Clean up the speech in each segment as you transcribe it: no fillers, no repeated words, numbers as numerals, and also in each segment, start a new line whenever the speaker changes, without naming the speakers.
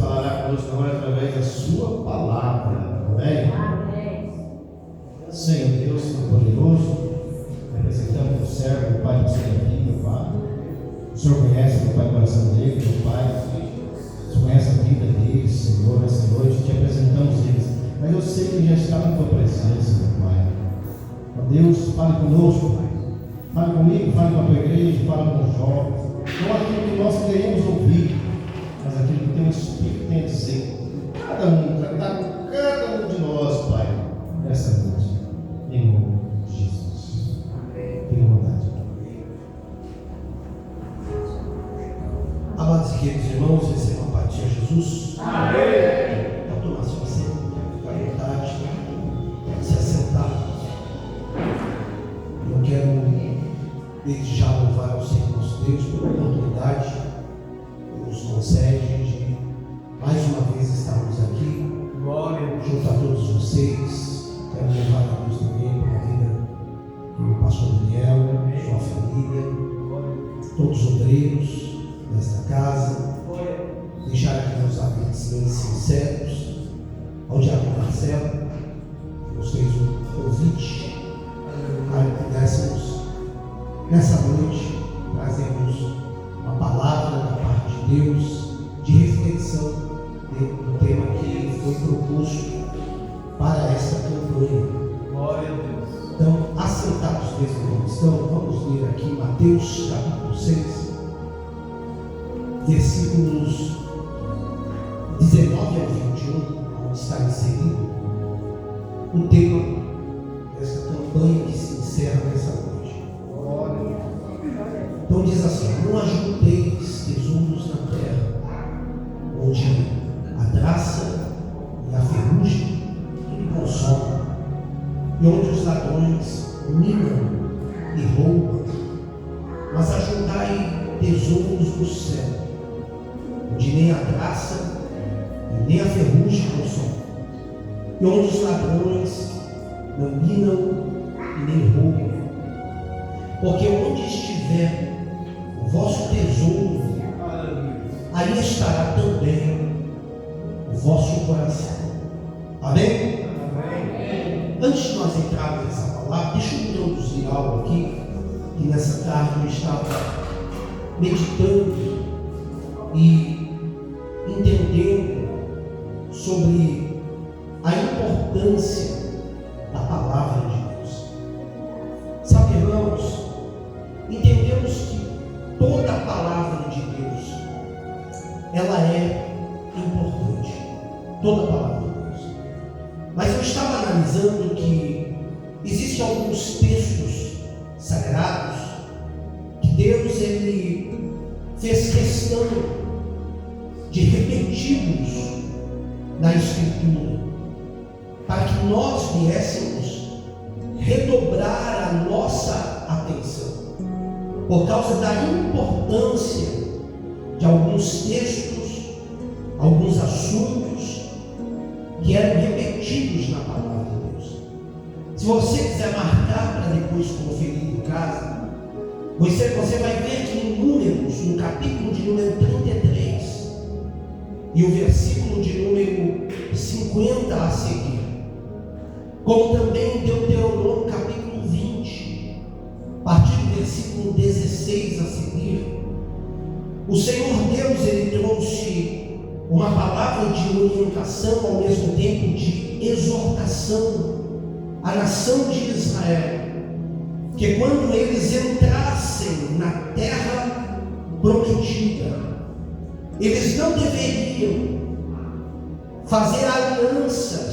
falará conosco agora através da sua palavra. Amém? Senhor Deus Todo-Poderoso, representando o servo, o Pai do Senhor aqui, meu Pai. O Senhor conhece, meu Pai, o coração dele, meu Pai. O Senhor conhece a vida dele, Senhor, nessa noite. Te apresentamos eles. Mas eu sei que ele já está na tua presença, meu Pai. Ó Deus, fale conosco, Pai. Fale comigo, fale com a tua igreja, fale com os jovens. Não aquilo que nós queremos ouvir, mas aquilo que teu Espírito tem a dizer. Cada um, tratar com cada um de nós, Pai, nessa noite. Em nome de Jesus. Tenha vontade.
Amados e queridos irmãos, recebam a paz de Jesus.
Amém.
Pode tomar sua assento, ficar à vontade, se assentar. Eu quero desde já louvar ao Senhor nosso Deus pela oportunidade que nos concede de mais uma vez estarmos aqui, junto a todos vocês. Quero louvar a Deus também pela vida do pastor Daniel, sua família, todos os obreiros desta casa. Deixar aqui meus agradecimentos sinceros ao diácono Marcelo, que nos fez um convite para que pudéssemos, nessa noite, trazermos uma palavra da parte de Deus, de reflexão dentro do tema que foi proposto para esta campanha.
Glória a Deus.
Então, assentados mesmo como estão, vamos ler aqui Mateus capítulo 6, versículos 19 ao 21, onde está inserido o tema desta campanha que se encerra nessa noite. Então diz assim: não ajunteis tesouros na terra, onde a traça e a ferrugem tudo consomem, e onde os ladrões minam e roubam, mas ajuntai tesouros no céu, onde nem a traça e nem a ferrugem consomem, e onde os ladrões não minam e nem roubam. Porque onde estiver o vosso tesouro, aí estará também o vosso coração. Amém?
Amém.
Antes de nós entrarmos nessa palavra, deixa eu introduzir algo aqui, que nessa tarde eu estava meditando e entendendo sobre a importância da palavra de Deus. Sabe, irmãos, entendemos que toda a palavra de Deus, ela é importante. Toda a palavra de Deus. Mas eu estava analisando que existem alguns textos sagrados que Deus ele fez questão de repeti-los na Escritura, para que nós viéssemos redobrar a nossa atenção, por causa da importância de alguns textos, alguns assuntos que eram repetidos na palavra de Deus. Se você quiser marcar para depois conferir em casa, você vai ver que em Números, no capítulo de número 33 e o versículo de número 50 a seguir, como também em Deuteronômio capítulo 20, a partir do versículo 16 a seguir, o Senhor Deus ele trouxe uma palavra de orientação, ao mesmo tempo de exortação à nação de Israel, que quando eles entrassem na terra prometida, eles não deveriam fazer alianças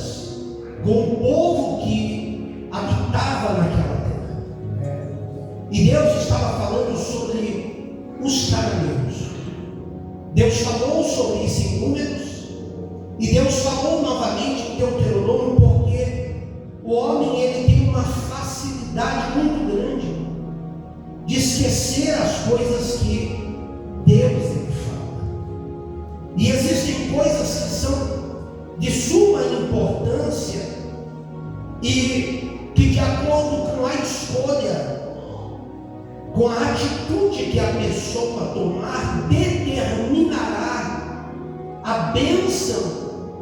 com o povo que habitava naquela terra. E Deus estava falando sobre os cananeus. Deus falou sobre isso em Números, e Deus falou novamente em Deuteronômio, porque o homem ele tem uma facilidade muito grande de esquecer as coisas que Deus ele fala. E existem coisas que são de suma importância e que, de acordo com a escolha, com a atitude que a pessoa tomar, determinará a bênção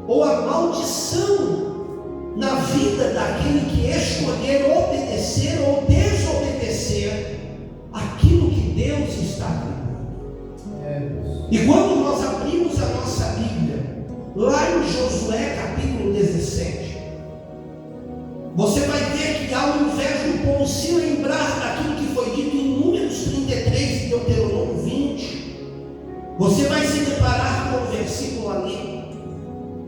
ou a maldição na vida daquele que escolher obedecer ou desobedecer aquilo que Deus está dando. E quando nós abrimos a nossa Bíblia, lá em Josué capítulo 17, você vai ver que ao invés do povo se lembrar daquilo que foi dito em Números 33 e Deuteronômio 20, você vai se deparar com um versículo ali,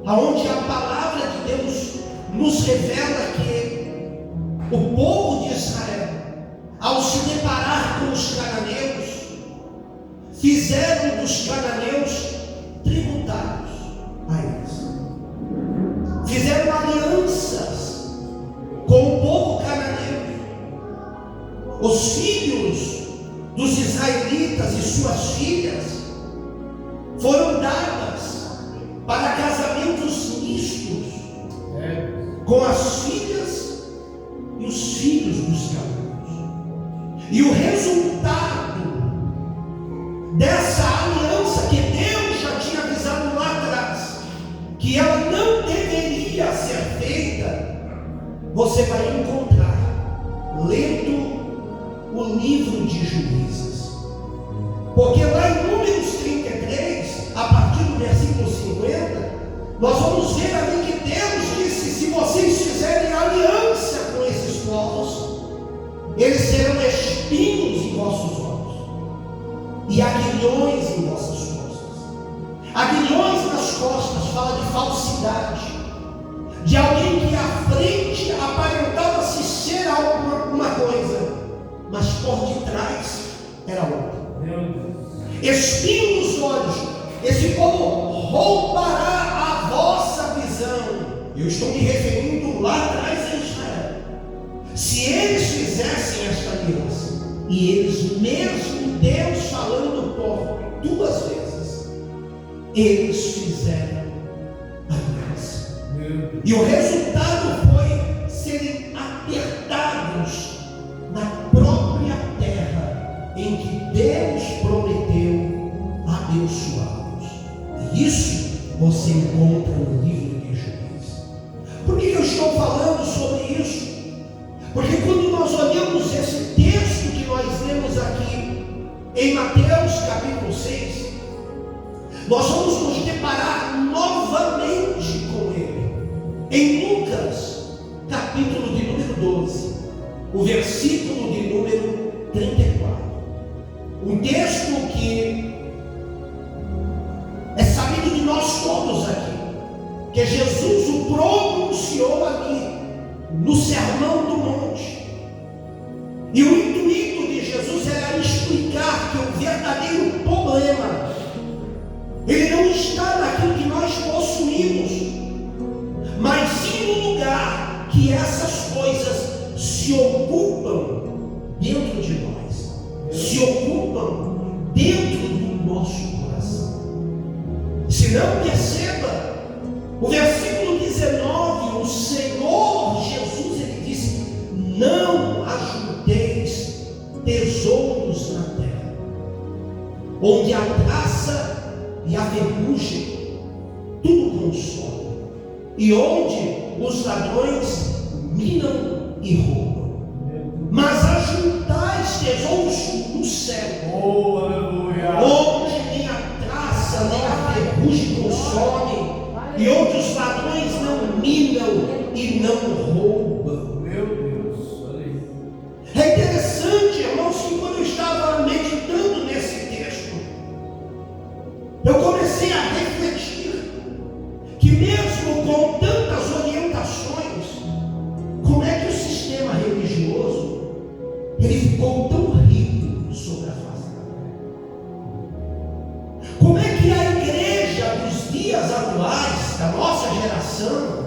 onde a palavra de Deus nos revela que o povo de Israel, ao se deparar com os cananeus, fizeram dos cananeus tributários a eles, fizeram alianças com o povo cananeu. Os filhos dos israelitas e suas filhas foram dadas para casamentos mistos com as filhas e os filhos dos cananeus. E o resultado dessa aliança que Deus já tinha avisado lá atrás, que ela não deveria ser feita, você vai encontrar lendo o livro de Juízes. Porque lá em Números 33, a partir do versículo 50, nós vamos ver ali que Deus disse: se vocês fizerem aliança com esses povos, eles serão espinhos em vossos olhos e aguilhões em vossas costas. Aguilhões nas costas fala de falsidade, de alguém que à frente aparentava-se ser alguma coisa, mas por detrás era outra. Espinho nos olhos, esse povo roubará a vossa visão. Eu estou me referindo lá atrás a Israel. Se eles fizessem esta aliança, e eles mesmo, Deus falando por 2 vezes, eles fizeram aliança. E o resultado foi serem apertados na própria terra em que Deus prometeu abençoá-los. E isso você encontra no livro de Juízes. Por que eu estou falando sobre isso? Porque quando nós olhamos esse texto que nós lemos aqui em Mateus capítulo 6, nós vamos nos deparar novamente com ele em Lucas capítulo de número 12, o versículo de número 34. Um texto que é sabido de nós todos aqui, que Jesus o pronunciou ali no Sermão do Monte. E o intuito de Jesus era explicar que o verdadeiro problema, ele não está naquilo que nós possuímos, mas sim no lugar que essas coisas se ocupam dentro de nós, se ocupam dentro do nosso coração. Se não, perceba, o versículo 19, o Senhor Jesus, ele disse: não ajunteis tesouros na terra, onde a traça e a ferrugem tudo consome, e onde os ladrões minam e roubam. Mas ajuntais tesouros no céu, onde nem a traça nem a ferrugem consome, e onde os ladrões não minam e não roubam.
Meu Deus, olha aí.
É interessante, irmãos, que quando eu estava meditando nesse texto, eu comecei a refletir que mesmo com tantas orientações, como é que o sistema religioso ele ficou tão rico sobre a face da terra? Como é que a igreja dos dias atuais, da nossa geração,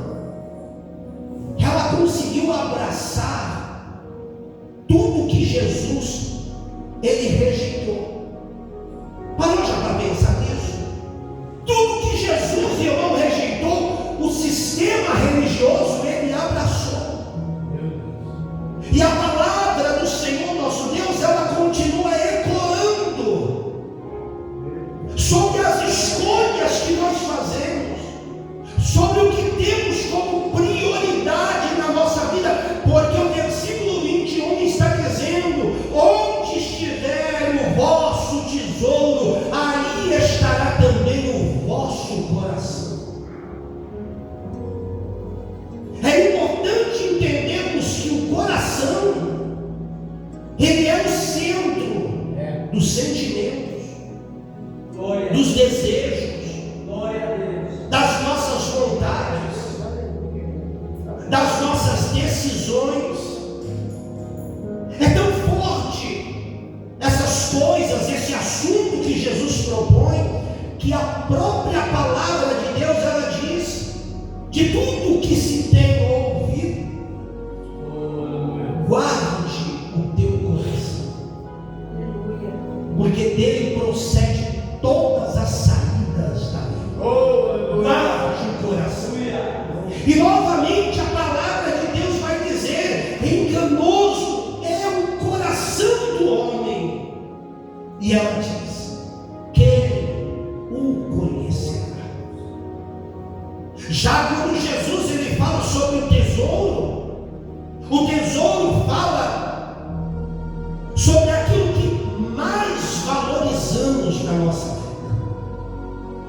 ela conseguiu abraçar tudo que Jesus ele rejeitou? Parou já para pensar nisso? Tudo que Jesus, irmão, rejeitou, o sistema religioso ele abraçou. E a palavra do Senhor nosso Deus, ela continua ecoando sobre as escolhas que nós fazemos Ele é o centro dos sentimentos, dos desejos, das nossas vontades, das nossas decisões. É tão forte essas coisas, esse assunto que Jesus propõe, que a própria palavra de Deus, ela diz: de tudo que se tem ouvido, guarde o teu coração, porque dele procede todas as saídas da vida. Guarde o coração. E novamente a palavra de Deus vai dizer: enganoso é o coração do homem. E ela diz: quem o conhecerá? Já quando Jesus ele fala sobre o tesouro fala sobre aquilo que mais valorizamos na nossa vida.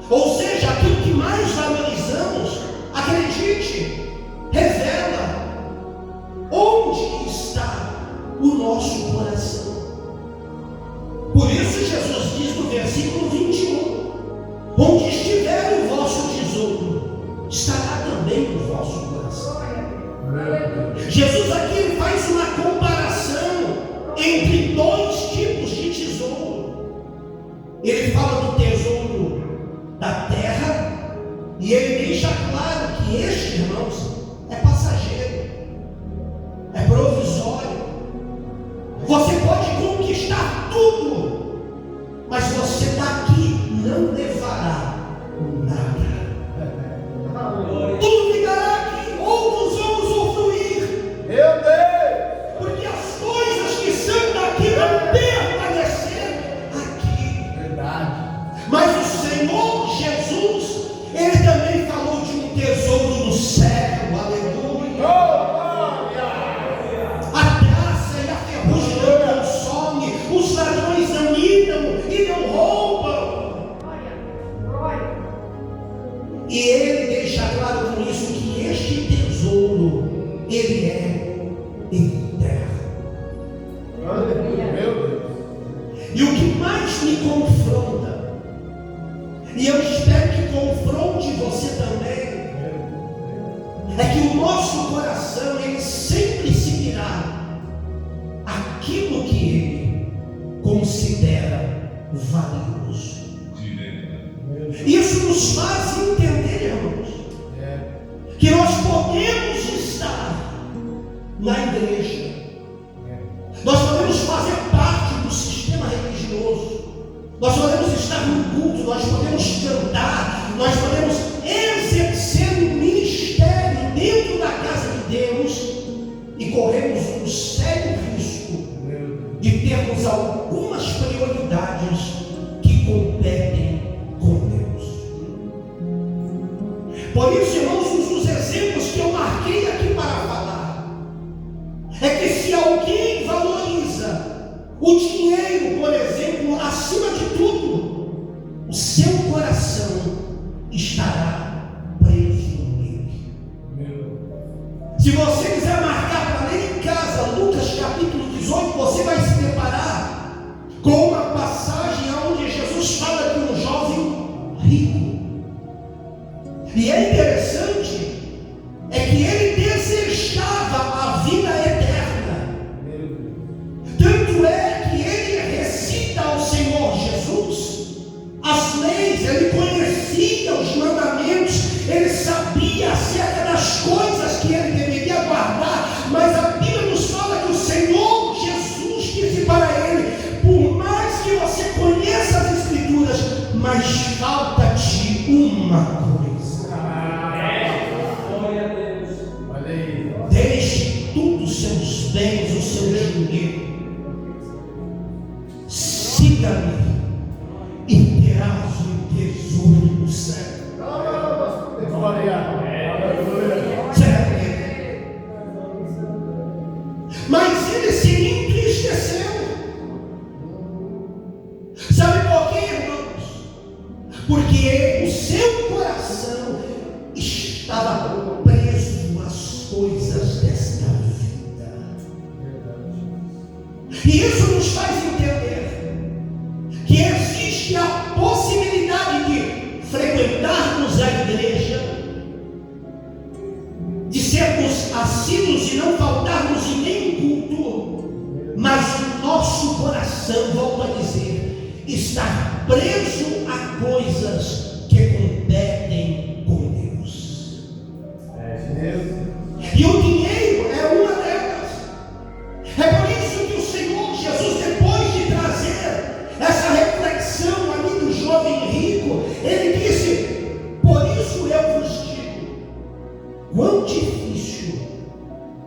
Ou seja, aquilo que mais valorizamos, acredite, revela onde está o nosso coração. Por isso Jesus diz no versículo 21: onde estiver o vosso tesouro, estará também o vosso coração. Jesus aqui ele faz uma comparação entre dois tipos de tesouro. Ele fala do tesouro da terra, e ele deixa claro que este, irmãos, é passageiro, é provisório. Você pode conquistar tudo, mas você daqui não levará nada. Tudo ficará aqui, outros vão usufruir.
Meu Deus!
Porque as coisas que são daqui vão permanecer aqui.
Verdade.
Mas o Senhor Jesus, ele também falou de um tesouro no céu. Aleluia. A traça e a ferrugem não consome, os ladrões não idam e não roubam. E ele deixa claro com isso que este tesouro, ele é eterno.
Meu Deus.
E o que mais me confronta, e eu espero que confronte você também, é que o nosso coração, ele sempre seguirá aquilo que ele considera valioso. Isso nos faz entender, irmãos, que nós podemos estar na igreja, nós podemos fazer parte do sistema religioso, nós podemos estar no culto, nós podemos cantar, nós podemos exercer um ministério dentro da casa de Deus, e corremos um sério risco de termos algumas prioridades que competem com Deus. Por isso, irmãos, um dos exemplos que eu marquei aqui para falar é que se alguém valoriza o dinheiro, por exemplo, acima de tudo, o seu coração estará preso nele. Se você quiser marcar para ler em casa Lucas capítulo 18, você vai se deparar com uma passagem onde Jesus fala de um jovem rico. E é interessante, é que ele desejava a vida eterna. Tanto é que ele recita ao Senhor Jesus as leis, ele conhecia os mandamentos, ele sabia acerca das coisas que ele deveria guardar, mas a Bíblia nos fala que o Senhor Jesus disse para ele: por mais que você conheça as Escrituras, mas falta-te uma coisa. Deixe tudo os seus bens, o seu dinheiro, siga-me e terás um tesouro no céu. Mas ele se entristeceu. Sabe por quê, irmãos? Porque o seu coração estava preso às coisas desta vida. E preso a coisas que competem com Deus. E o dinheiro é uma delas. É por isso que o Senhor Jesus, depois de trazer essa reflexão ali do jovem rico, ele disse: por isso eu vos digo, quão difícil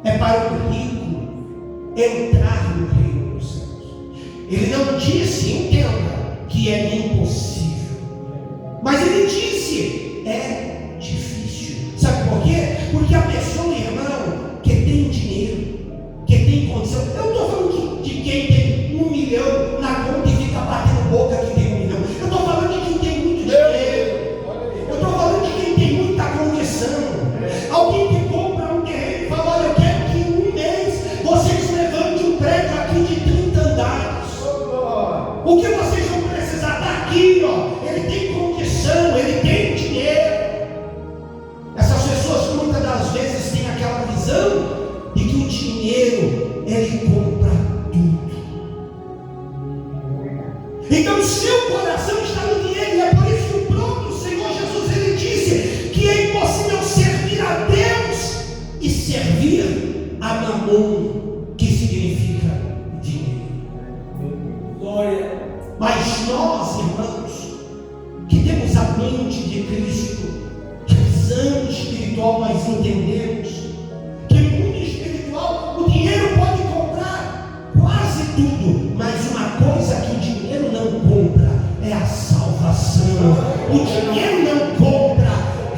é para o rico entrar no reino dos céus. Ele não disse, entenda, que é impossível, mas ele disse, é difícil. Sabe por quê? Porque a pessoa, irmão, que tem dinheiro, que tem condição, eu não estou falando de quem tem 1 milhão na conta e fica batendo boca que tem 1 milhão. Eu estou falando de quem tem muito dinheiro. Eu estou falando de quem tem muita condição. Alguém que compra um terreno e fala: olha, eu quero que em 1 mês vocês levantem um prédio aqui de 30 andares. O que vocês vão precisar daqui, ó? Ele tem condição, ele tem dinheiro. Essas pessoas muitas das vezes têm aquela visão de que o dinheiro ele compra tudo. Então seu coração está no dinheiro, e é por isso que o próprio Senhor Jesus ele disse que é impossível servir a Deus e servir a Mamon, que significa dinheiro. Glória. Mas nós, irmãos, que temos a mente de Cristo, que visão espiritual, nós entendemos que no mundo espiritual o dinheiro pode comprar quase tudo, mas uma coisa que o dinheiro não compra é a salvação. O dinheiro não compra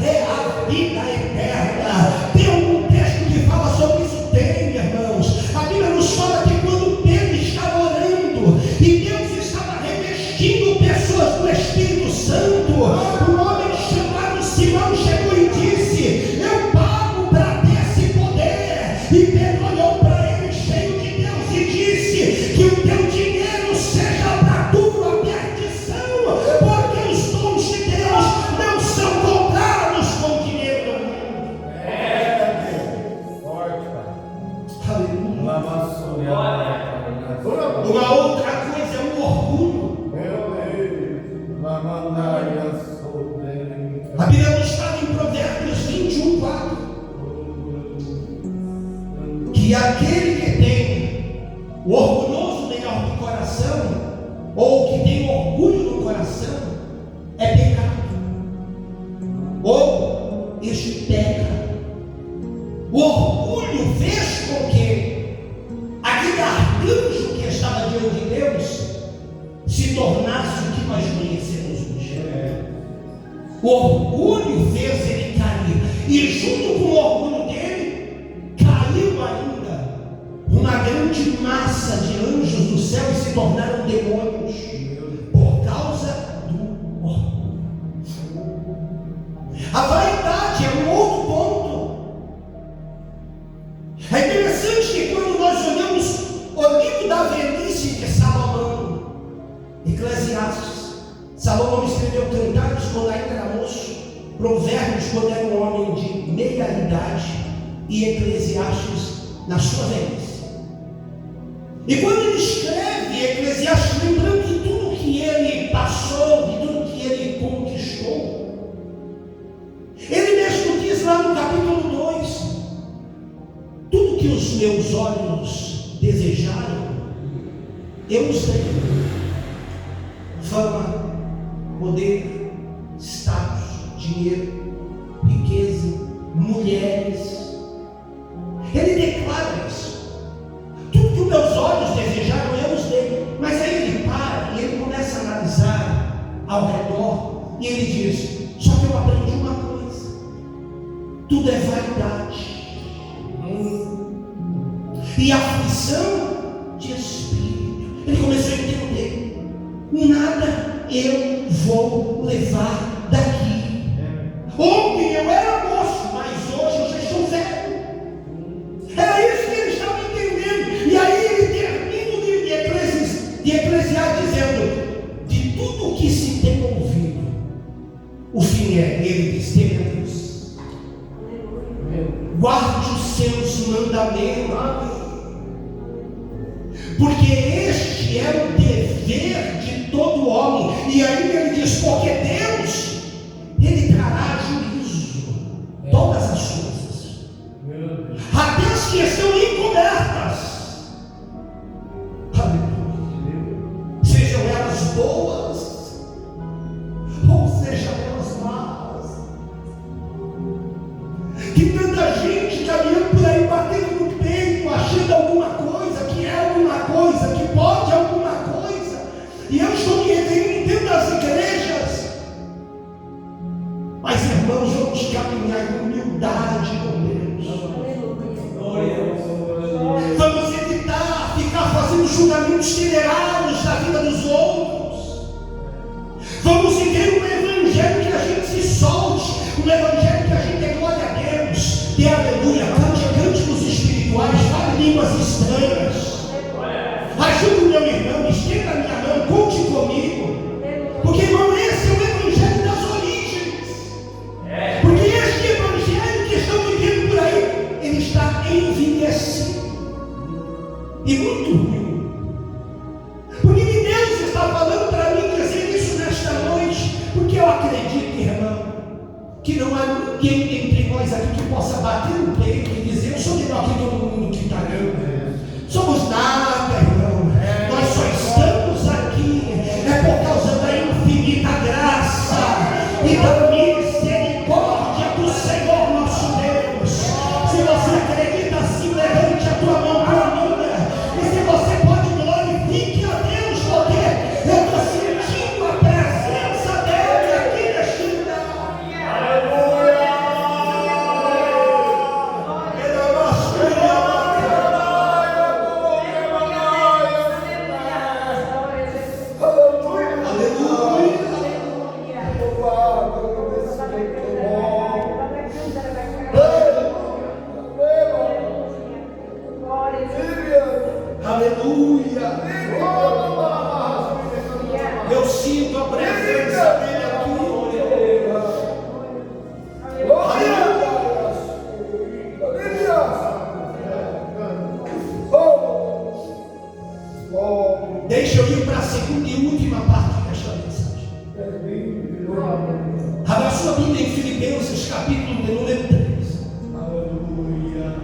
é a vida eterna. Tem algum texto que fala sobre isso? Tem, irmãos. A Bíblia nos fala que quando Pedro estava orando e Deus estava revestindo pessoas do Espírito Santo, um homem chamado Simão chegou e disse: eu pago para ter esse poder. E Pedro olhou para ele cheio de Deus e disse: que o teu dinheiro seja para tua perdição, porque os dons de Deus não são comprados com dinheiro do mundo. Aleluia. Uma outra coisa é o orgulho. A Bíblia nos fala em Provérbios 21:4 que aquele que tem o orgulhoso melhor do coração, ou que tem orgulho no coração, é pecado, ou este peca. O orgulho fez com que aquele arcanjo que estava diante de Deus se tornasse o que nós conhecemos hoje. O orgulho fez ele cair, e junto com o orgulho dele caiu ainda uma grande massa de anjos do céu e se tornaram demônios por causa do orgulho. A vaidade é um outro ponto. É interessante que quando nós olhamos o livro da velhice de Salomão, Eclesiastes, Salomão escreveu Cantares quando ainda era moço, Provérbios quando era um homem de meia idade, e Eclesiastes na sua velhice. E quando ele escreve Eclesiastes, lembrando de tudo que ele passou, de tudo que ele conquistou, ele mesmo diz lá no capítulo 2: tudo que os meus olhos desejaram, eu os dei: fama, poder, status, dinheiro, riqueza, mulheres. Ele declara isso. Tudo que os meus olhos desejaram, eu os dei. Mas aí ele para e ele começa a analisar ao redor, e ele diz: só que eu aprendi uma coisa: tudo é vaidade e aflição de espírito. Ele começou a entender: nada eu vou levar daqui. Ontem eu era moço, mas hoje eu já estou velho. Era isso que ele estava entendendo. E aí ele termina o livro de Eclesiastes dizendo: de tudo o que se tem ouvido, o fim é, ele diz, teme a Deus, guarde os seus mandamentos, porque este é o dever de todo homem. E aí ele diz: porque Deus, ele trará juízo todas as coisas, até as que estão encobertas, sejam elas boas ou sejam elas más. Que tanta gente caminhando por aí, batendo no peito, achando alguma coisa, que é alguma coisa, que pode alguma coisa. E eu estou me referindo dentro das igrejas. Mas irmãos, vamos caminhar em humildade com Deus. Vamos evitar ficar fazendo julgamentos temerários da vida dos outros. Vamos viver um evangelho que a gente se solte, um evangelho que a gente dê glória a Deus, dê aleluia, cante cânticos espirituais, fale línguas estranhas. Ajude o meu irmão, estenda a minha mão, conte comigo. Porque, irmão, esse é o evangelho das origens. Porque este evangelho que estão vivendo por aí, ele está envelhecido e muito ruim. Porque Deus está falando para mim dizer isso nesta noite, porque eu acredito, irmão, que não há ninguém entre nós aqui que possa bater no peito e dizer: eu sou melhor que todo mundo que está ganhando. Somos nada, irmão. Nós só estamos aqui por causa da infinita graça e da misericórdia do Senhor nosso Deus. Se você acredita assim, levante a tua mão para mim. E se você pode, glorifique a Deus, porque eu estou sentindo a presença dele aqui neste lugar. Aleluia. Eu sinto a presença dele aqui. Deixa eu ir para a segunda e última parte desta mensagem. Abra sua Bíblia em Filipenses, capítulo de número 3.
Aleluia.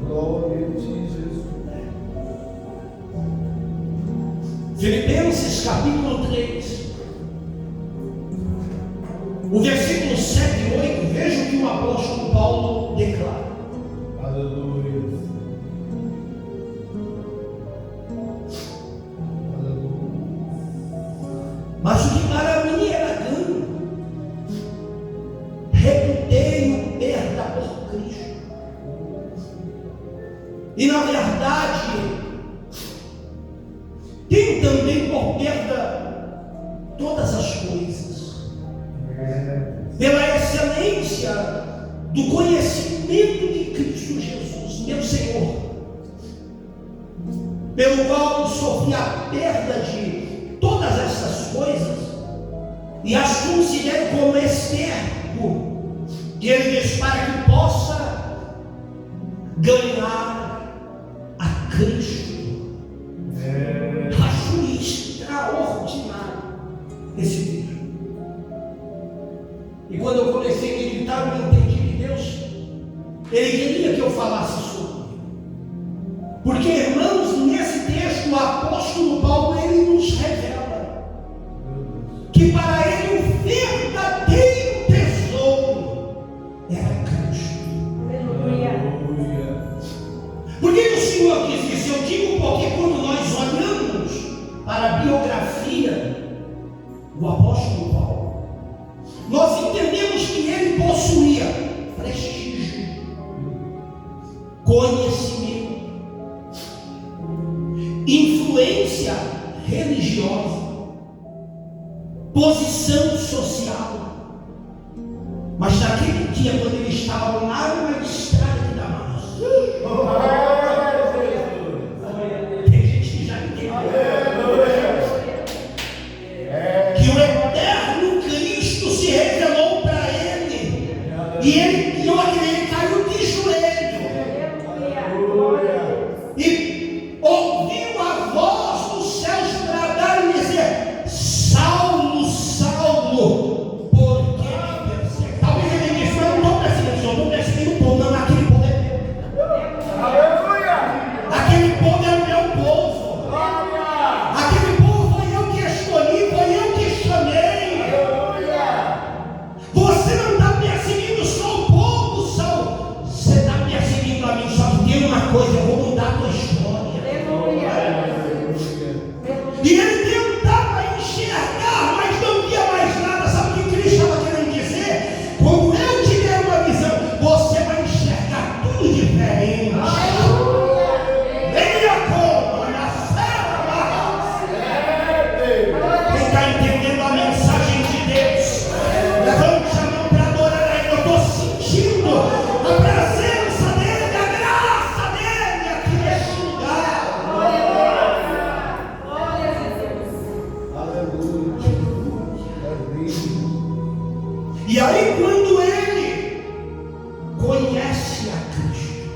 Glória a Jesus.
Filipenses, capítulo 3. O versículo 7 e 8, veja o que o apóstolo Paulo declara.
Aleluia.
Mas o que para mim era ganho, reputei-o perda por Cristo. E na verdade, tenho também por perda todas as coisas, pela excelência do conhecimento de Cristo Jesus, meu Senhor, pelo qual sofri a perda de todas essas coisas e as considero como esterco, que ele diz, para que possa ganhar a Cristo. Acho extraordinário esse livro. E quando eu comecei a meditar, eu entendi que Deus, ele queria que eu falasse sobre. Porque, irmãos, nesse texto o apóstolo Paulo, ele nos revela que para ele o verdadeiro tesouro era Cristo. Por que o Senhor diz isso? Eu digo porque quando nós olhamos para a biografia do apóstolo Paulo, nós entendemos que ele possuía prestígio, conhecimento, influência religiosa, posição social. Mas naquele dia, quando ele estava lá na estrada de Damasco, tem gente que já entendeu que o eterno Cristo se revelou para ele, e ele caiu de joelho e ouviu a voz dos céus E aí, quando ele conhece a Cristo,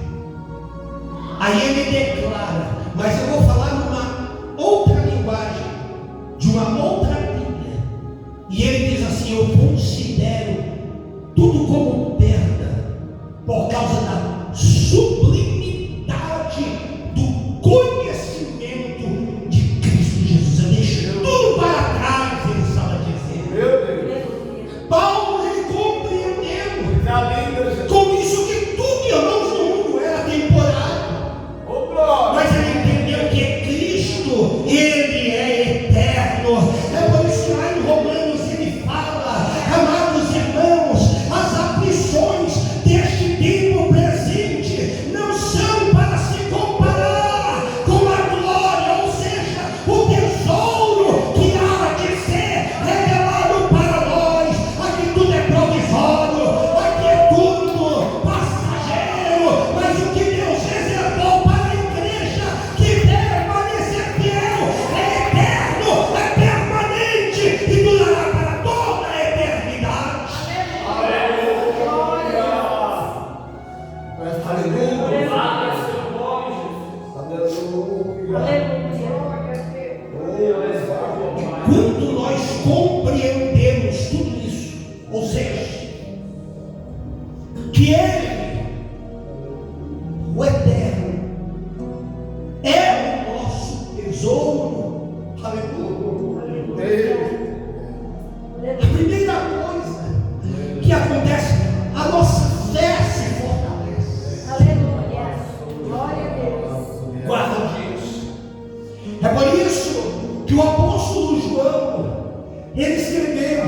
aí ele declara, mas eu vou falar numa outra linguagem, de uma outra Bíblia, e ele diz assim: eu considero tudo como perda, por causa da sublimidade do conhecimento de Cristo Jesus. Eu deixo tudo para trás, ele estava dizendo.
Meu Deus.
Paulo, ele compreendeu com isso que tudo, irmãos, no mundo era temporário, mas ele entendeu que Cristo, ele é eterno. É por isso que lá em Romanos ele fala: amados irmãos, as aflições deste tempo presente não são para se comparar com a glória, ou seja, o tesouro que há de ser revelado para nós. Aqui tudo é provisório, aqui é tudo passageiro, mas o que Deus reservou para a igreja que permanecer fiel é eterno, é permanente e durará para toda a eternidade. Quando nós compreendemos tudo isso, ou seja, que Ele, o eterno, é o nosso tesouro, aleluia. A primeira coisa que acontece, a nossa fé se fortalece. Guarda disso. É por isso que o apóstolo João, ele escreveu: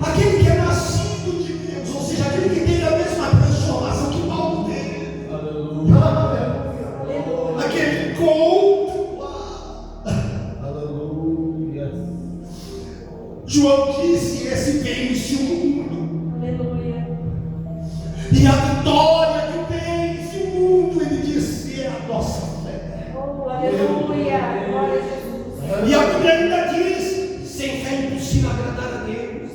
aquele que é nascido de Deus, ou seja, aquele que tem a mesma transformação que Paulo teve, aquele com João disse: esse vence o mundo. E a vitória que vence o mundo, ele disse, é a nossa fé. E a Bíblia ainda diz: sem fé é impossível agradar a Deus.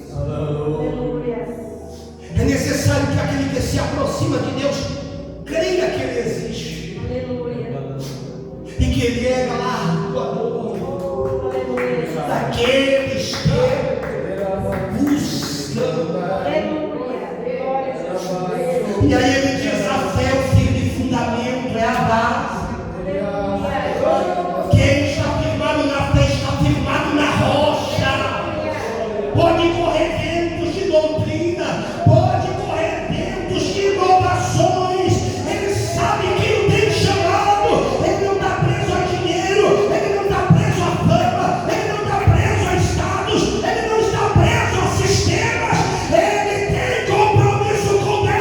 É necessário que aquele que se aproxima de Deus creia que Ele existe e que Ele é galardoador daqueles que buscam. E aí ele diz: a fé é o firme fundamento, é a base. Quem está firmado na fé está firmado na rocha. Pode correr ventos de doutrina, pode correr ventos de inovações. Ele sabe que o tem chamado. Ele não está preso a dinheiro, ele não está preso a fama, ele não está preso a status, ele não está preso a sistemas. Ele tem compromisso com Deus.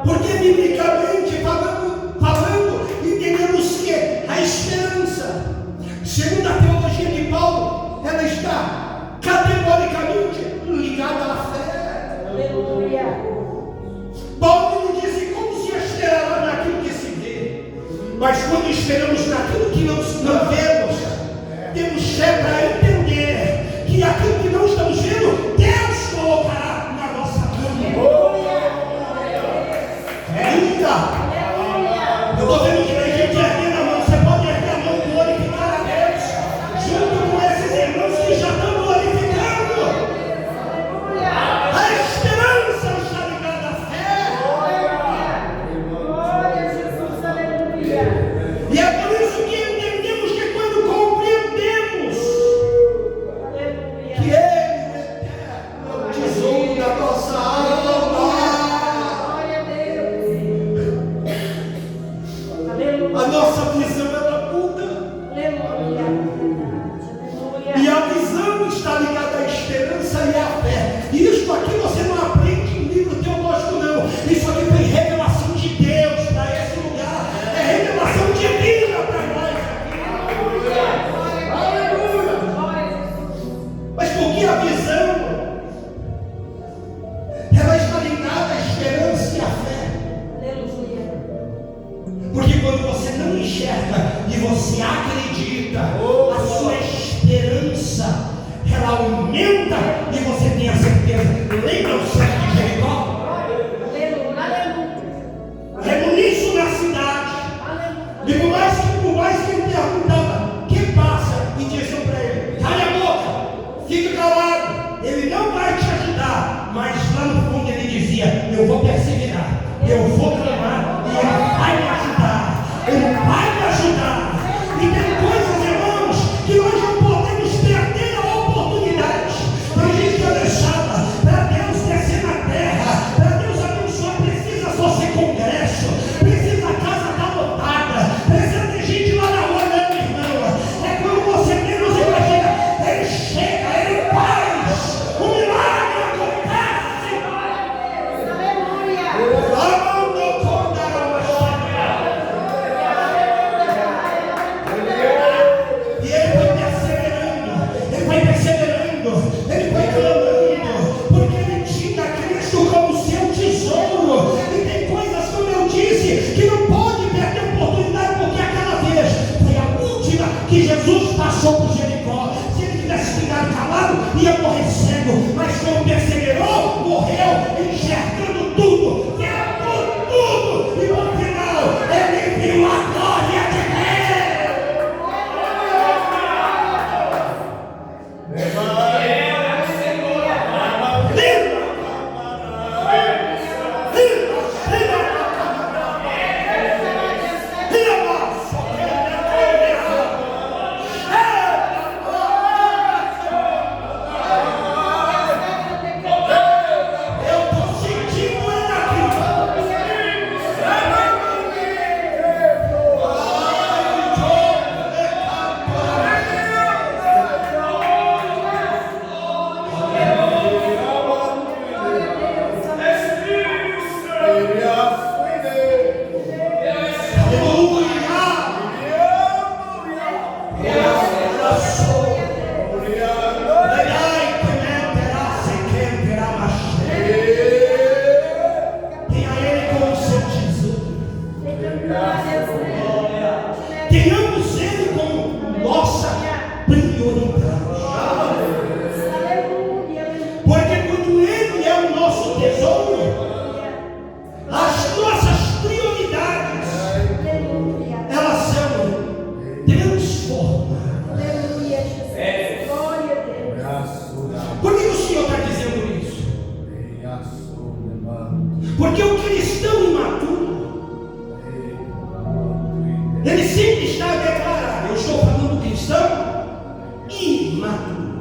Porque biblicamente falando, entendemos que a esperança, segundo a teologia de Paulo, ela está categoricamente ligada à fé.
Aleluia.
Paulo ele diz que como se esperava naquilo que se vê, mas quando esperamos naquilo que não vemos, temos fé para entender que aquilo que não estamos vendo, Deus colocará na nossa mão. Eu estou vendo que tem gente erguendo a mão. Você pode erguer a mão e glorificar a Deus, junto com esses irmãos que já estão glorificando. A esperança está ligada à fé.
Glória a Jesus, aleluia.
E é por isso que entendemos que quando compreendemos que Ele é o tesouro da nossa alma,
Glória a Deus. Aleluia.
a nossa visão ela muda.
Aleluia.
E
Aleluia.
a visão está ligada à esperança e à fé. Isso aqui você não aprende em livro teológico, não. Isso aqui foi revelação de Deus para esse lugar. É revelação divina para nós aqui. Mas porque a visão ela está ligada à esperança e à fé.
Aleluia.
Porque quando você não enxerga e você acredita, a sua esperança ela aumenta e você tem a certeza. Lembra o céu de Jericó? Reuniu isso na cidade. E por mais que ele perguntava, que passa? E diziam para ele, cala a boca, fica calado, ele não vai te ajudar. Mas lá no fundo ele dizia, eu vou perseverar, eu vou clamar, e ele vai me ajudar, ele vai me ajudar. E tem coisas, irmãos, que nós não podemos perder a oportunidade. Tem gente que é deixada para Deus descer na terra, para Deus abençoar, precisa só ser congresso, precisa a casa estar lotada, precisa ter gente lá na rua, não, irmão. É quando você menos imagina, ele chega, ele faz, o milagre acontece. E ele foi perseverando, ele foi clamando, porque ele tinha Cristo como seu tesouro. E tem coisas, como eu disse, que não pode perder a oportunidade, porque aquela vez foi a última que Jesus passou por Jericó. Se ele tivesse ficado calado, ia morrer cego, mas como perseverou, morreu enxergando tudo, vendo tudo, e no final ele viu a glória de Deus. Eu estou sentindo ele aqui. Tenha ele como seu tesouro. Tenhamos ele como nossa prioridade. Porque quando ele é o nosso tesouro, as nossas prioridades, elas são transformadas. Por que o Senhor está dizendo isso? Porque o cristão imaturo, ele sempre está a declarar, eu estou falando do cristão imaturo.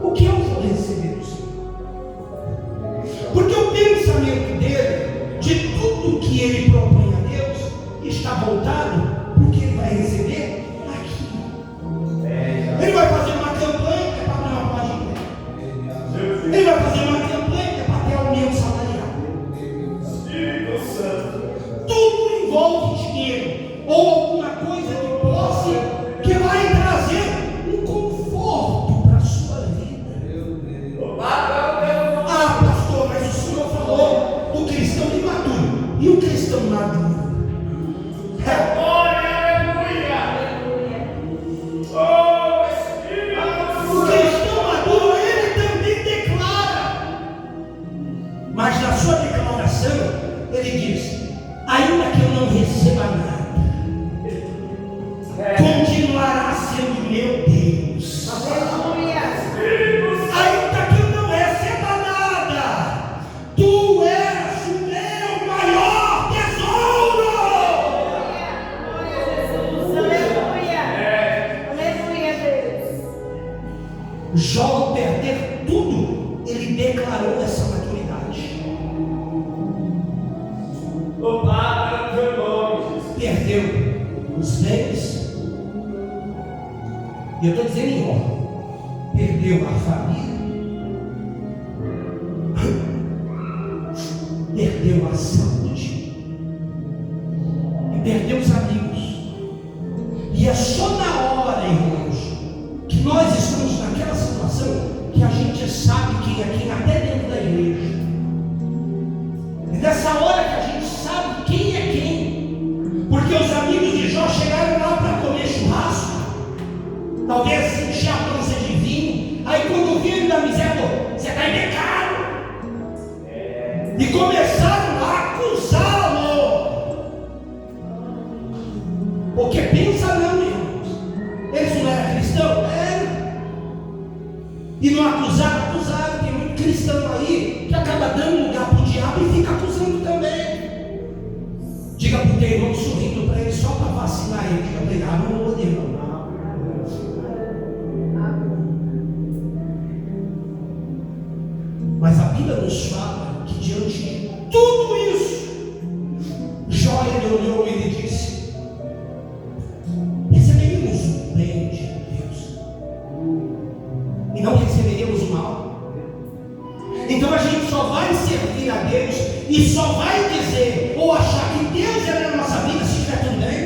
O que eu vou receber do Senhor? Porque o pensamento dele, de tudo que ele propõe a Deus, está voltado porque ele vai receber aquilo. Ele vai fazer uma campanha para abrir uma página. Ele vai fazer uma campanha para ter aumento salarial. Mas na sua declaração, ele diz: ainda que eu não receba nada, continuará sendo meu Deus.
Aleluia.
Ainda que eu não receba nada, tu és o meu maior tesouro.
Glória a Jesus. Aleluia. Aleluia, Deus.
Jó, ao perder tudo, ele declarou essa maturidade. Perdeu os bens, e eu estou dizendo em ordem: perdeu a família, perdeu a saúde e perdeu os amigos. E é só na hora, irmãos, que nós estamos naquela situação que a gente sabe quem é quem, até dentro da igreja. É nessa hora que a gente sabe quem é quem. Porque os amigos de Jó chegaram lá para comer churrasco, talvez encher a pança de vinho. Aí quando viram da miséria, você está em pecado. E começaram a acusá-lo. Porque pensa não, irmãos, eles não eram cristãos? Eram. E não acusaram? Acusaram. Tem muito cristão aí que acaba dando lugar para o diabo e fica acusando também. Diga para o teu irmão, sorrindo para ele, só para vacinar ele. Diga para ele: ah, não vou irmão. Mas a Bíblia nos fala que diante de tudo isso, Jó, ele olhou e ele disse: receberíamos o bem de Deus e não receberíamos o mal. Então a gente só vai servir a Deus e só vai dizer ou achar que Deus é na nossa vida se estiver tudo bem.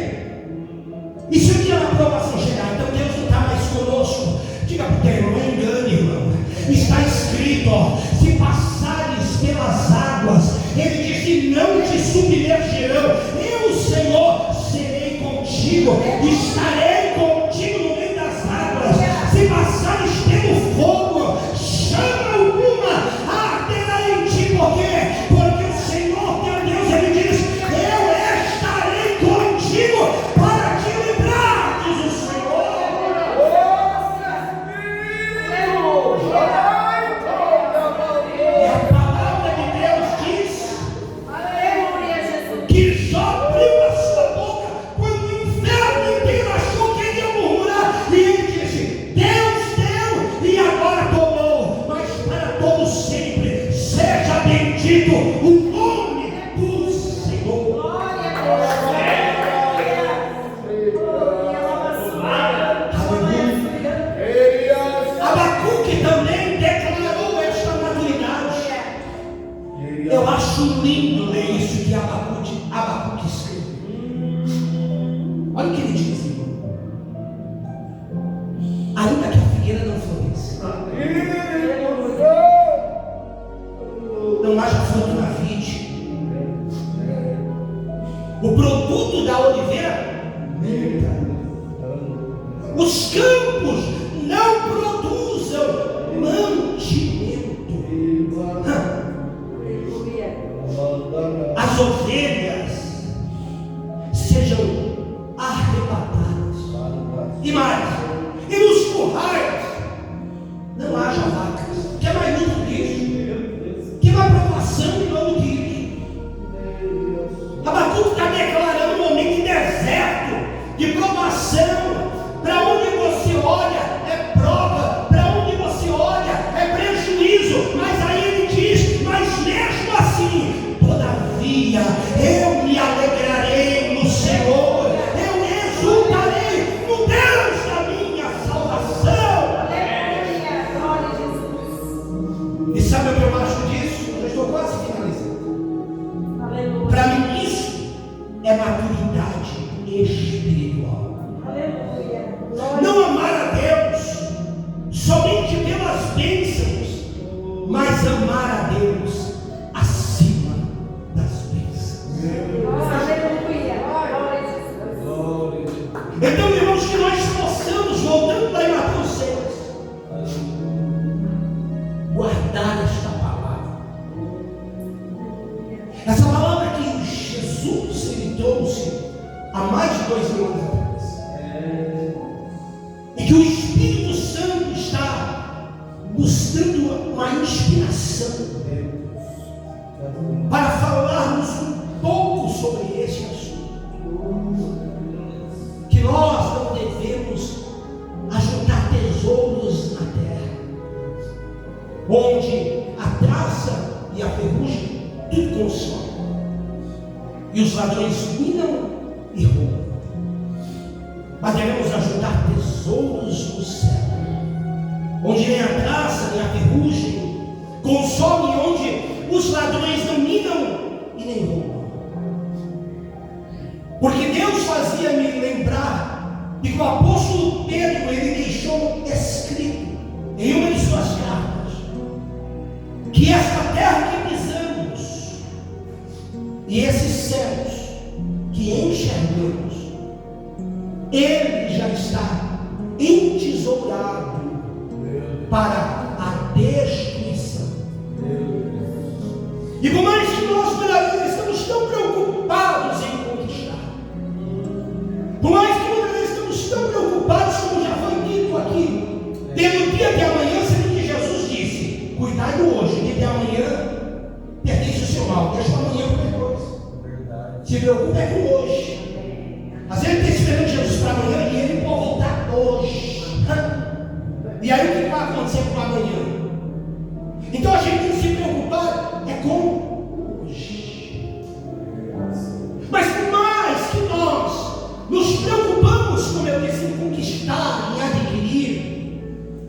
E se um dia a aprovação chegar, então Deus não está mais conosco. Diga para o teu irmão: não engane, irmão. Está escrito, ó, se passares pelas águas, ele diz que não te submergirão. Eu, Senhor, serei contigo, estarei contigo no meio das águas. Se passares pelo fogo, chama alguma arderá em ti. Por quê? Porque o Senhor teu Deus, ele diz: eu estarei contigo para te livrar, diz o Senhor. E a palavra de Deus diz
Aleluia, Jesus.
que Jó abriu a sua boca quando o inferno inteiro achou que ele ia murmurar, e ele disse: Deus deu e agora tomou, mas para todo sempre seja bendito o nome do Senhor.
Glória a Deus.
Aleluia. Abacuque também declarou esta maturidade. Eu acho lindo ler isso que Abacuque escreveu. Olha o que ele diz, irmão. Ainda que a figueira não floresça, não haja fruto na vide, o produto da oliveira minta, os campos não produzam mantimento, as ovelhas sejam arrebatadas, e mais, e nos currais não haja vacas. Que é mais lindo que isso? Que mais provação e não do que isso? Abacuque está declarando um momento de deserto, de provação. Para onde você olha é prova, para onde você olha é prejuízo. Mas aí ele diz: mas mesmo assim, todavia eu me alegrarei no Senhor, eu exultarei no Deus da minha salvação.
Aleluia. Glória a Jesus.
E sabe o que eu acho disso? Eu já estou quase finalizando.
Aleluia.
Para mim isso é maturidade espiritual.
Aleluia. Glória.
Não amar a Deus somente pelas bênçãos, mas amar a Deus acima das bênçãos.
Aleluia. Glória a Jesus.
Então, irmãos, que nós possamos, voltando lá em Mateus 6, guardar esta palavra Essa palavra que Jesus ele trouxe há mais de 2000 anos atrás. E que o Espírito Santo está buscando uma inspiração para falarmos um pouco sobre esse assunto. Que nós não devemos ajuntar tesouros na terra, onde a traça e a ferrugem tudo consome, e os ladrões minam e roubam. Mas devemos ajuntar tesouros no céu, onde nem a traça nem a ferrugem consome, onde os ladrões não minam e nem roubam. Porque Deus fazia-me lembrar de que o apóstolo Pedro ele deixou escrito em uma de suas cartas que esta terra que pisamos e esses céus que enxergamos, ele já está entesourado para a destruição. E por mais que nós estamos tão preocupados em conquistar, por mais que nós estamos tão preocupados, como já foi dito aqui, pelo dia de amanhã, sendo que Jesus disse: cuidado hoje, o dia de amanhã pertence o seu mal, deixa o amanhã para depois. Se preocupa é com hoje. Às vezes ele está esperando Jesus para amanhã e ele pode voltar hoje. E aí o que vai acontecer com amanhã? Então a gente tem que se preocupar é com hoje. Mas por mais que nós nos preocupamos, como eu disse, em conquistar, em adquirir,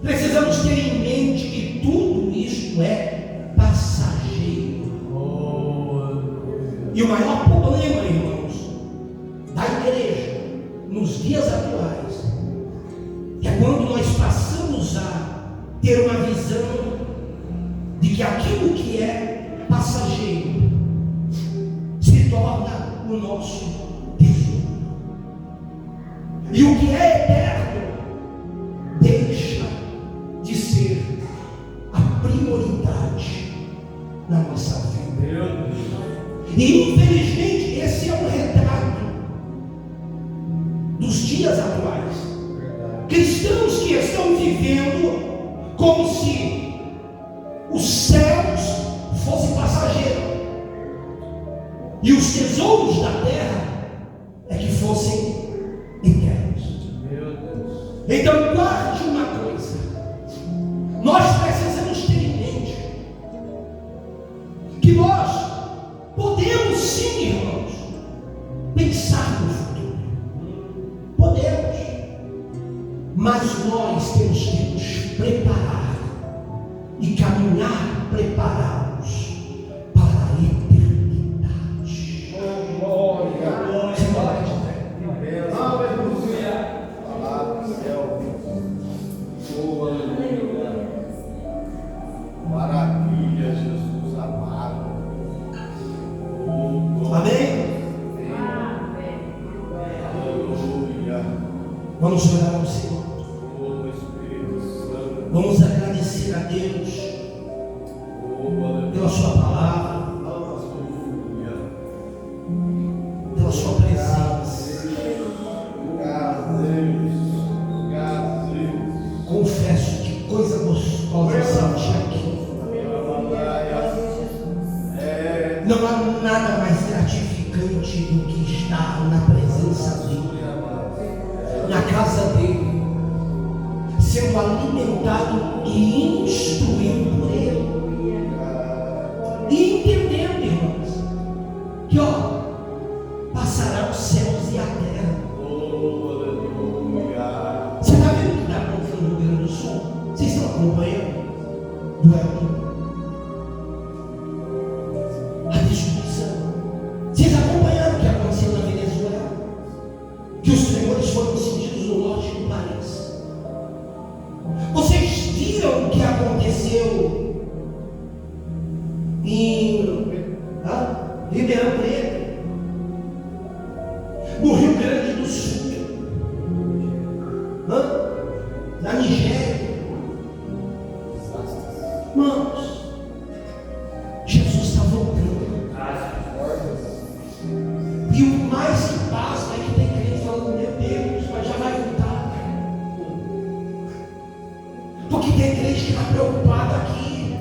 precisamos ter em mente que tudo isso é passageiro. E o maior problema, irmãos, da igreja nos dias atuais é quando nós passamos a ter uma visão de que aquilo que é passageiro se torna o nosso tesouro, e o que é eterno deixa de ser a prioridade na nossa vida. E infelizmente esse é um retrato dos dias atuais. Cristãos que estão vivendo como se os céus fossem passageiros e os tesouros da terra é que fossem eternos. Então guarde uma coisa: nós precisamos ter em mente que nós podemos sim, irmãos, pensar no futuro. Podemos, mas nós temos que nos preparar e caminhar preparados para a eternidade.
Glória.
Você pode?
Aleluia. Palavra do céu. Oh, aleluia. Maravilha, Jesus amado. Oh, glória.
Amém?
Aleluia.
Vamos orar ao Senhor.
Oh, Espírito Santo.
Vamos agradecer a Deus
Oh, aleluia.
pela sua palavra, pela sua presença.
Obrigado, Deus. Obrigado, Deus.
Confesso que coisa gostosa sentir aqui. Não há nada mais gratificante do que estar na presença dele, na casa dele, sendo alimentado e instruído por ele, e entendendo, irmãos, que passará os céus e a terra. Você está vendo o que está acontecendo no Rio Grande do Sul? Vocês estão acompanhando? Do Elton, a destruição. Vocês acompanharam o que aconteceu na Venezuela? Que os tremores foram sentidos no norte do país. Vocês viram o que aconteceu em Ribeirão Preto, no Rio Grande do Sul, na Nigéria? Irmãos, Jesus está voltando. gente que está preocupado aqui.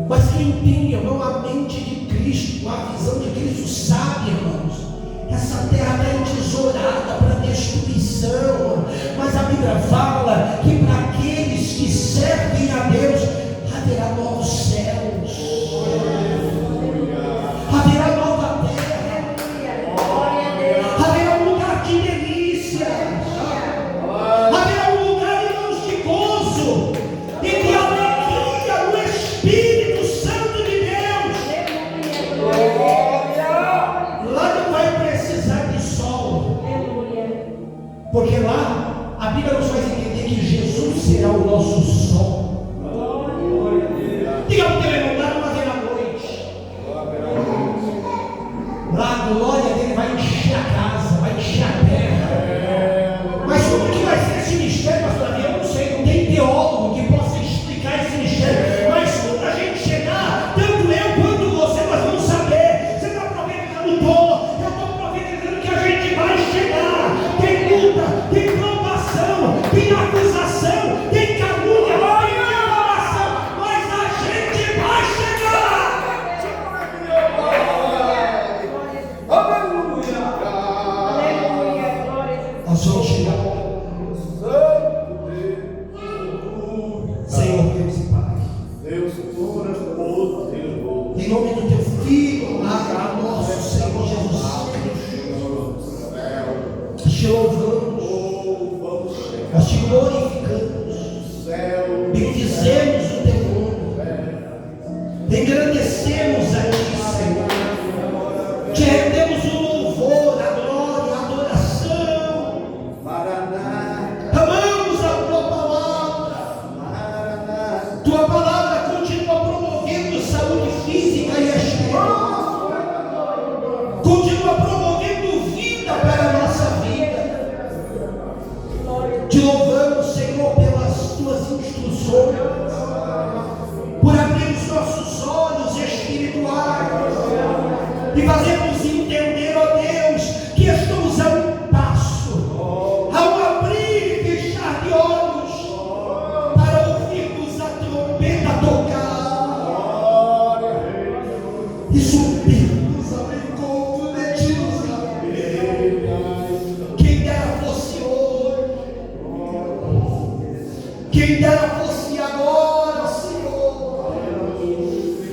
Mas quem tem, irmão, a mente de Cristo, a visão de Cristo, sabe, irmãos, essa terra está entesourada para destruição. Mas a Bíblia fala que para aqueles que servem a Deus haverá novos céus, haverá nova terra, haverá um lugar de delícia, haverá um lugar, irmãos, de gozo e de alegria no Espírito Santo de Deus. Lá não vai precisar de sol, porque lá a Bíblia nos faz entender que Jesus será o nosso sol. Diga para o teu irmão, lá não haverá noite. Lá a glória dele vai encher a casa, vai encher a terra. Mas como que vai ser esse mistério, pastor Davi? Eu não sei, não tem teólogo que possa explicar esse mistério. Mas quando a gente chegar, tanto eu quanto você, nós vamos saber. Você está profetizando todo, eu estou profetizando que a gente vai chegar. Tem luta, tem provação, tem acusação, tem calúnia, tem difamação, mas a gente vai chegar. Nós vamos chegar. Senhor Deus e Pai,
Deus todo-poderoso.
em nome do teu Filho amado, nosso Senhor Jesus Cristo, te louvamos, nós te glorificamos, bendizemos o teu nome, engrandecemos a ti, Senhor, te rendemos o louvor, a glória, a adoração, amamos a tua palavra. Tua palavra continua promovendo saúde física e espiritual, continua promovendo vida para a nossa vida. Te louvamos, Senhor, pelas tuas instruções, por abrir os nossos olhos espirituais e fazermos entender, ó Deus, que estamos a um passo, a um abrir e fechar de olhos, para ouvirmos a trombeta tocar e subirmos ao encontro de ti. Quem dera fosse hoje, quem dera fosse agora, Senhor,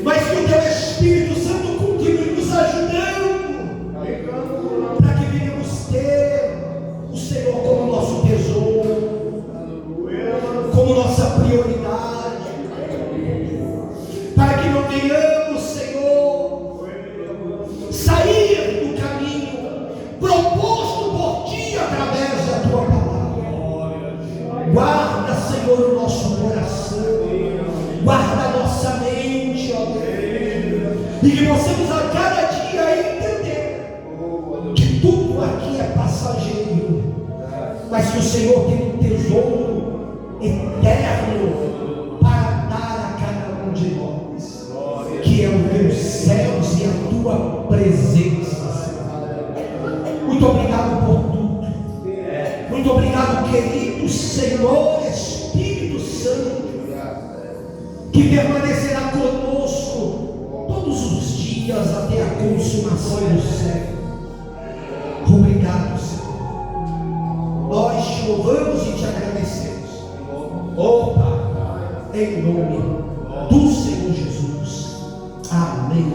mas que o teu Espírito Santo continue nos ajudando, para que venhamos ter o Senhor como nosso tesouro, como nossa prioridade, para que não venhamos, Senhor, sair do caminho proposto por ti através da tua palavra. Guarda, Senhor, o nosso coração, guarda a nossa mente, ó Deus, e que possamos a cada dia entender que tudo aqui é passageiro, mas que o Senhor tem um tesouro eterno para dar a cada um de nós, que é os teus céus e a tua presença, Senhor. Muito obrigado por tudo. Muito obrigado, querido Senhor Espírito Santo, que permanecerá conosco todos os dias até a consumação do século. Obrigado, Senhor. Nós te louvamos e te agradecemos. Oh, Pai, em nome do Senhor Jesus. Amém.